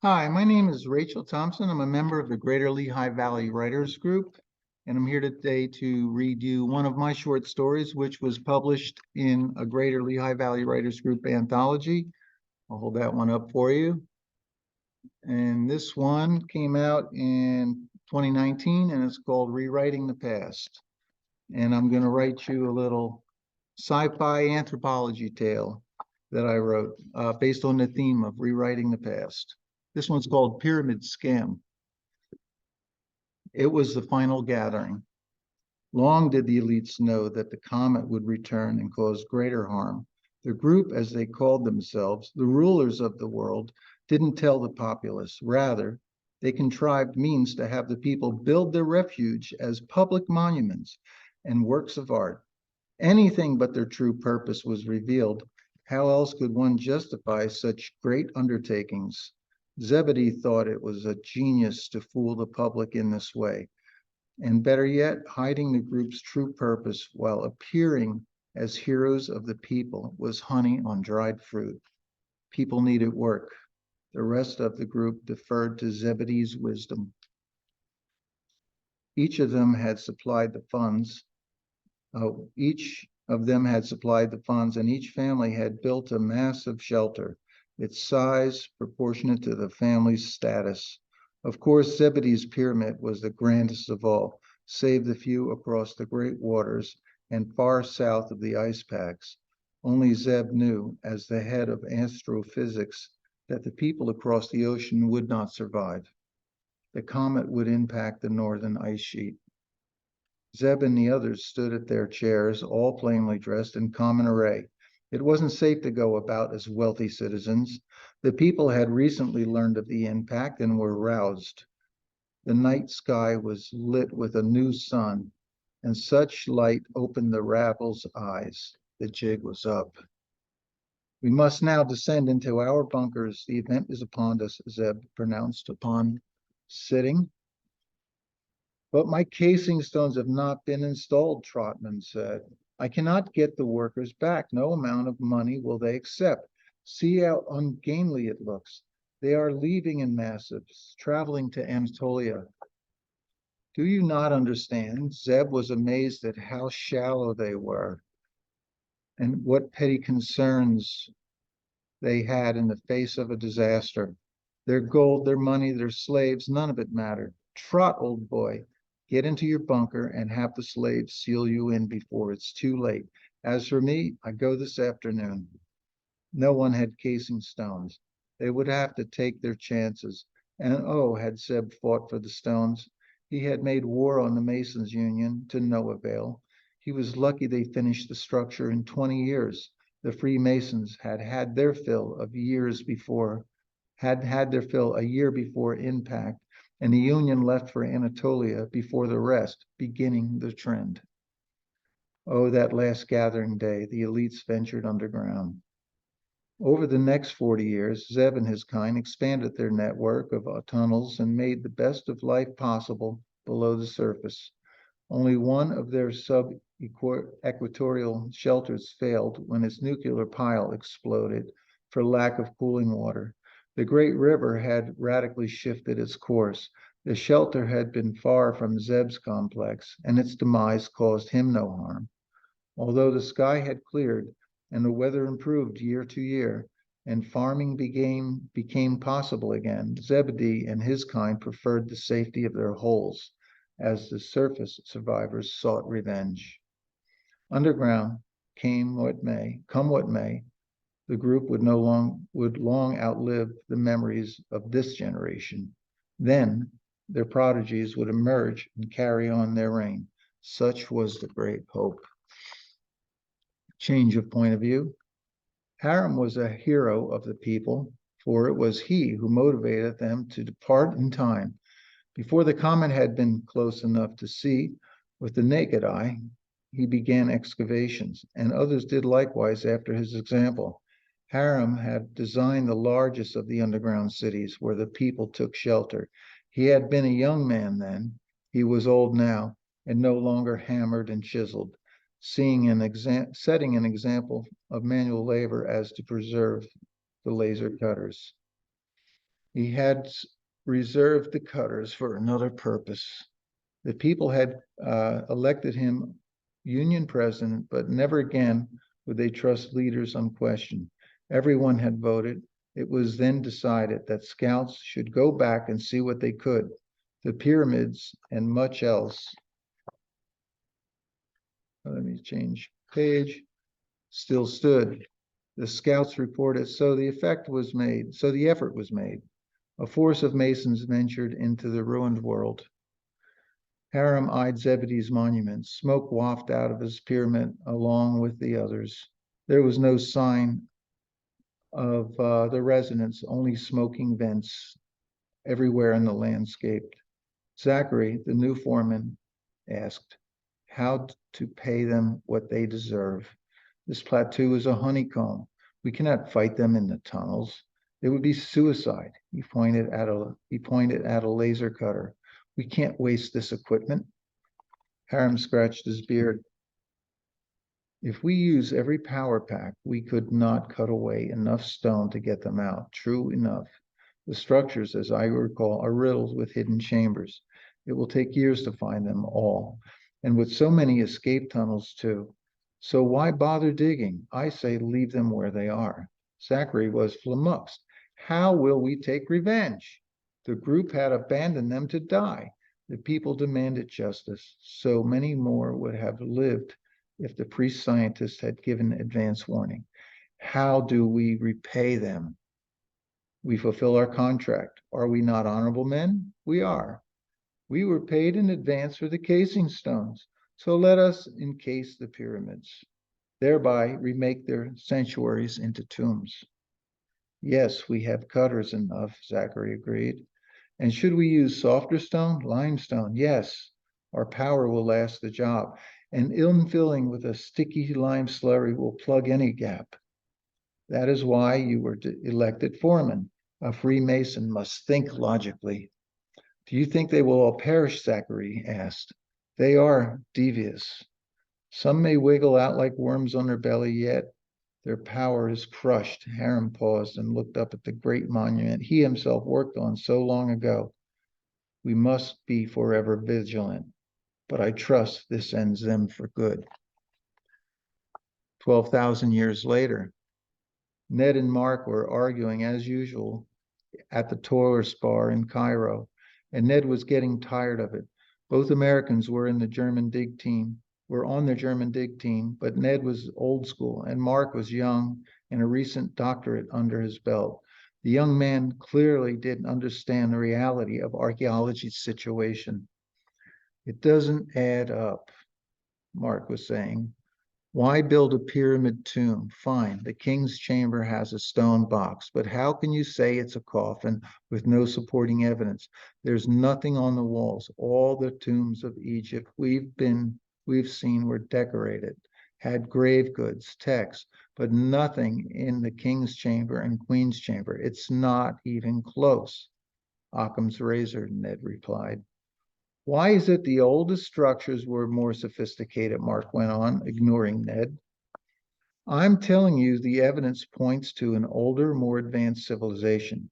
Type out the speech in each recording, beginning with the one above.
Hi, my name is Rachel Thompson. I'm a member of the Greater Lehigh Valley Writers Group, and I'm here today to read you one of my short stories, which was published in a Greater Lehigh Valley Writers Group anthology. I'll hold that one up for you. And this one came out in 2019, and it's called Rewriting the Past. And I'm going to write you a little sci-fi anthropology tale that I wrote based on the theme of rewriting the past. This one's called Pyramid Scam. It was the final gathering. Long did the elites know that the comet would return and cause greater harm. The group, as they called themselves, the rulers of the world, didn't tell the populace. Rather, they contrived means to have the people build their refuge as public monuments and works of art. Anything but their true purpose was revealed. How else could one justify such great undertakings? Zebedee thought it was a genius to fool the public in this way, and better yet, hiding the group's true purpose while appearing as heroes of the people was honey on dried fruit. People needed work. The rest of the group deferred to Zebedee's wisdom. Each of them had supplied the funds Each of them had supplied the funds, and each family had built a massive shelter, its size proportionate to the family's status. Of course, Zebedee's pyramid was the grandest of all, save the few across the great waters and far south of the ice packs. Only Zeb knew, as the head of astrophysics, that the people across the ocean would not survive. The comet would impact the northern ice sheet. Zeb and the others stood at their chairs, all plainly dressed in common array. It wasn't safe to go about as wealthy citizens. The people had recently learned of the impact and were roused. The night sky was lit with a new sun, and such light opened the rabbles' eyes. The jig was up. We must now descend into our bunkers. The event is upon us, Zeb pronounced upon sitting. But my casing stones have not been installed, Trotman said. I cannot get the workers back. No amount of money will they accept. See how ungainly it looks. They are leaving in masses, traveling to Anatolia. Do you not understand? Zeb was amazed at how shallow they were and what petty concerns they had in the face of a disaster. Their gold, their money, their slaves, none of it mattered. Trot, old boy, get into your bunker and have the slaves seal you in before it's too late. As for me, I go this afternoon. No one had casing stones. They would have to take their chances. And oh, had Zeb fought for the stones. He had made war on the Masons Union to no avail. He was lucky they finished the structure in 20 years. The Freemasons had their fill of years before, had their fill a year before impact, and the Union left for Anatolia before the rest, beginning the trend. Oh, that last gathering day, the elites ventured underground. Over the next 40 years, Zeb and his kind expanded their network of tunnels and made the best of life possible below the surface. Only one of their sub-equatorial shelters failed when its nuclear pile exploded for lack of cooling water. The great river had radically shifted its course. The shelter had been far from Zeb's complex, and its demise caused him no harm. Although the sky had cleared and the weather improved year to year, and farming became possible again, Zebedee and his kind preferred the safety of their holes as the surface survivors sought revenge. Underground, come what may, the group would long outlive the memories of this generation. Then their prodigies would emerge and carry on their reign. Such was the great hope. Change of point of view. Haram was a hero of the people, for it was he who motivated them to depart in time. Before the comet had been close enough to see with the naked eye, he began excavations, and others did likewise after his example. Haram had designed the largest of the underground cities where the people took shelter. He had been a young man then. He was old now and no longer hammered and chiseled, setting an example of manual labor as to preserve the laser cutters. He had reserved the cutters for another purpose. The people had elected him Union president, but never again would they trust leaders unquestioned. Everyone had voted. It was then decided that scouts should go back and see what they could. The pyramids and much else. Let me change page. Still stood. The scouts reported, so the effort was made. A force of masons ventured into the ruined world. Hiram eyed Zebedee's monument. Smoke wafted out of his pyramid along with the others. There was no sign of the residents, only smoking vents everywhere in the landscape. Zachary, the new foreman, asked how to pay them what they deserve. This plateau is a honeycomb. We cannot fight them in the tunnels. It would be suicide. He pointed at a laser cutter. We can't waste this equipment. Hiram scratched his beard. If we use every power pack, we could not cut away enough stone to get them out. True enough. The structures, as I recall, are riddled with hidden chambers. It will take years to find them all. And with so many escape tunnels, too. So why bother digging? I say leave them where they are. Zachary was flummoxed. How will we take revenge? The group had abandoned them to die. The people demanded justice. So many more would have lived if the priest scientists had given advance warning. How do we repay them? We fulfill our contract. Are we not honorable men? We are. We were paid in advance for the casing stones. So let us encase the pyramids, thereby remake their sanctuaries into tombs. Yes, we have cutters enough, Zachary agreed. And should we use softer stone? Limestone, yes. Our power will last the job. And infilling with a sticky lime slurry will plug any gap. That is why you were elected foreman. A Freemason must think logically. Do you think they will all perish? Zachary asked. They are devious. Some may wiggle out like worms on their belly, yet their power is crushed. Hiram paused and looked up at the great monument he himself worked on so long ago. We must be forever vigilant, but I trust this ends them for good. 12,000 years later, Ned and Mark were arguing as usual at the tourist bar in Cairo, and Ned was getting tired of it. Both Americans were on the German dig team, but Ned was old school and Mark was young and a recent doctorate under his belt. The young man clearly didn't understand the reality of archaeology's situation. It doesn't add up, Mark was saying. Why build a pyramid tomb? Fine, the king's chamber has a stone box, but how can you say it's a coffin with no supporting evidence? There's nothing on the walls. All the tombs of Egypt we've seen were decorated, had grave goods, texts, but nothing in the king's chamber and queen's chamber. It's not even close. Occam's razor, Ned replied. Why is it the oldest structures were more sophisticated? Mark went on, ignoring Ned. I'm telling you, the evidence points to an older, more advanced civilization.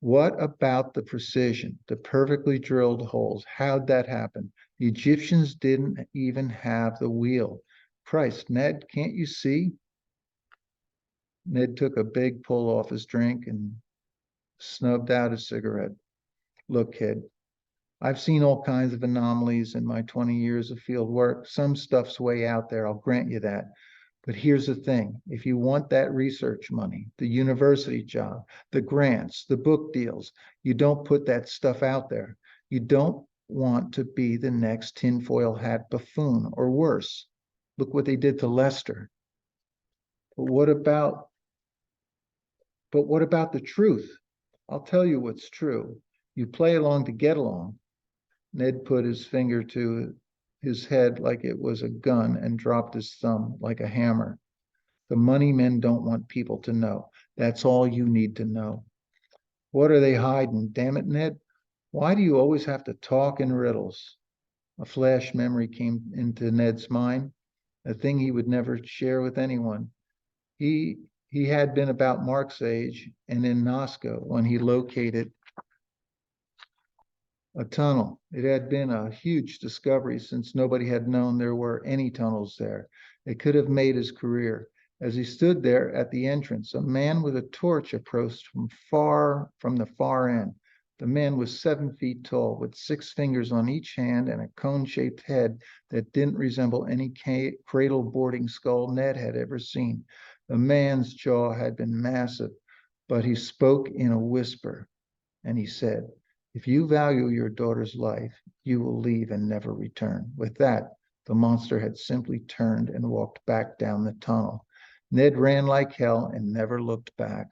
What about the precision, the perfectly drilled holes? How'd that happen? The Egyptians didn't even have the wheel. Christ, Ned, can't you see? Ned took a big pull off his drink and snubbed out his cigarette. Look, kid, I've seen all kinds of anomalies in my 20 years of field work. Some stuff's way out there, I'll grant you that. But here's the thing. If you want that research money, the university job, the grants, the book deals, you don't put that stuff out there. You don't want to be the next tinfoil hat buffoon or worse. Look what they did to Lester. But what about the truth? I'll tell you what's true. You play along to get along. Ned put his finger to his head like it was a gun and dropped his thumb like a hammer. The money men don't want people to know. That's all you need to know. What are they hiding? Damn it, Ned. Why do you always have to talk in riddles? A flash memory came into Ned's mind, a thing he would never share with anyone. He had been about Mark's age and in Nazca when he located A tunnel. It had been a huge discovery since nobody had known there were any tunnels there. It could have made his career. As he stood there at the entrance, a man with a torch approached from the far end. The man was 7 feet tall, with 6 fingers on each hand and a cone-shaped head that didn't resemble any cradle boarding skull Ned had ever seen. The man's jaw had been massive, but he spoke in a whisper, and he said, "If you value your daughter's life, you will leave and never return." With that, the monster had simply turned and walked back down the tunnel. Ned ran like hell and never looked back.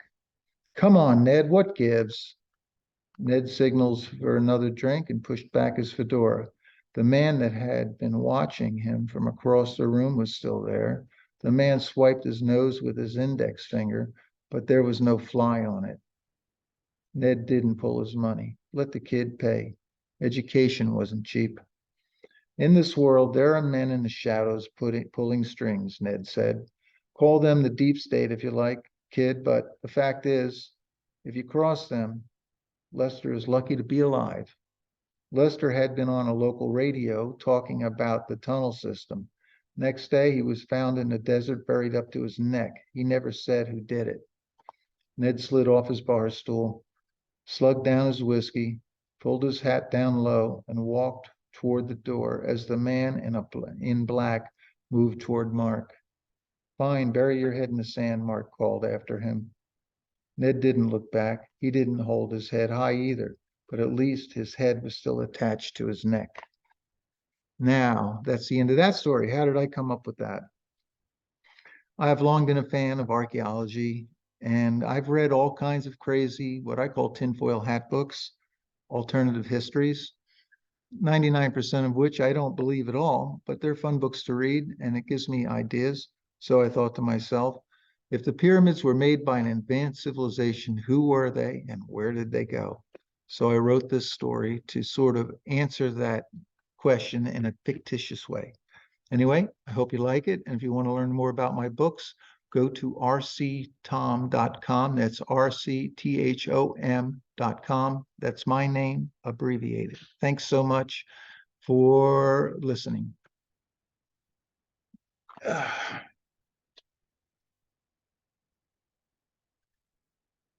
"Come on, Ned, what gives?" Ned signals for another drink and pushed back his fedora. The man that had been watching him from across the room was still there. The man swiped his nose with his index finger, but there was no fly on it. Ned didn't pull his money. Let the kid pay. Education wasn't cheap. "In this world, there are men in the shadows pulling strings," Ned said. "Call them the deep state if you like, kid, but the fact is, if you cross them, Lester is lucky to be alive." Lester had been on a local radio talking about the tunnel system. Next day, he was found in the desert, buried up to his neck. He never said who did it. Ned slid off his bar stool, slugged down his whiskey, pulled his hat down low, and walked toward the door as the man in black moved toward Mark. "Fine, bury your head in the sand," Mark called after him. Ned didn't look back. He didn't hold his head high either, but at least his head was still attached to his neck. Now, that's the end of that story. How did I come up with that? I have long been a fan of archaeology, and I've read all kinds of crazy, what I call tinfoil hat books, alternative histories, 99% of which I don't believe at all, but they're fun books to read, and it gives me ideas. So I thought to myself, if the pyramids were made by an advanced civilization, who were they and where did they go? So I wrote this story to sort of answer that question in a fictitious way. Anyway, I hope you like it. And if you want to learn more about my books, go to rctom.com. That's rcthom.com. That's my name, abbreviated. Thanks so much for listening.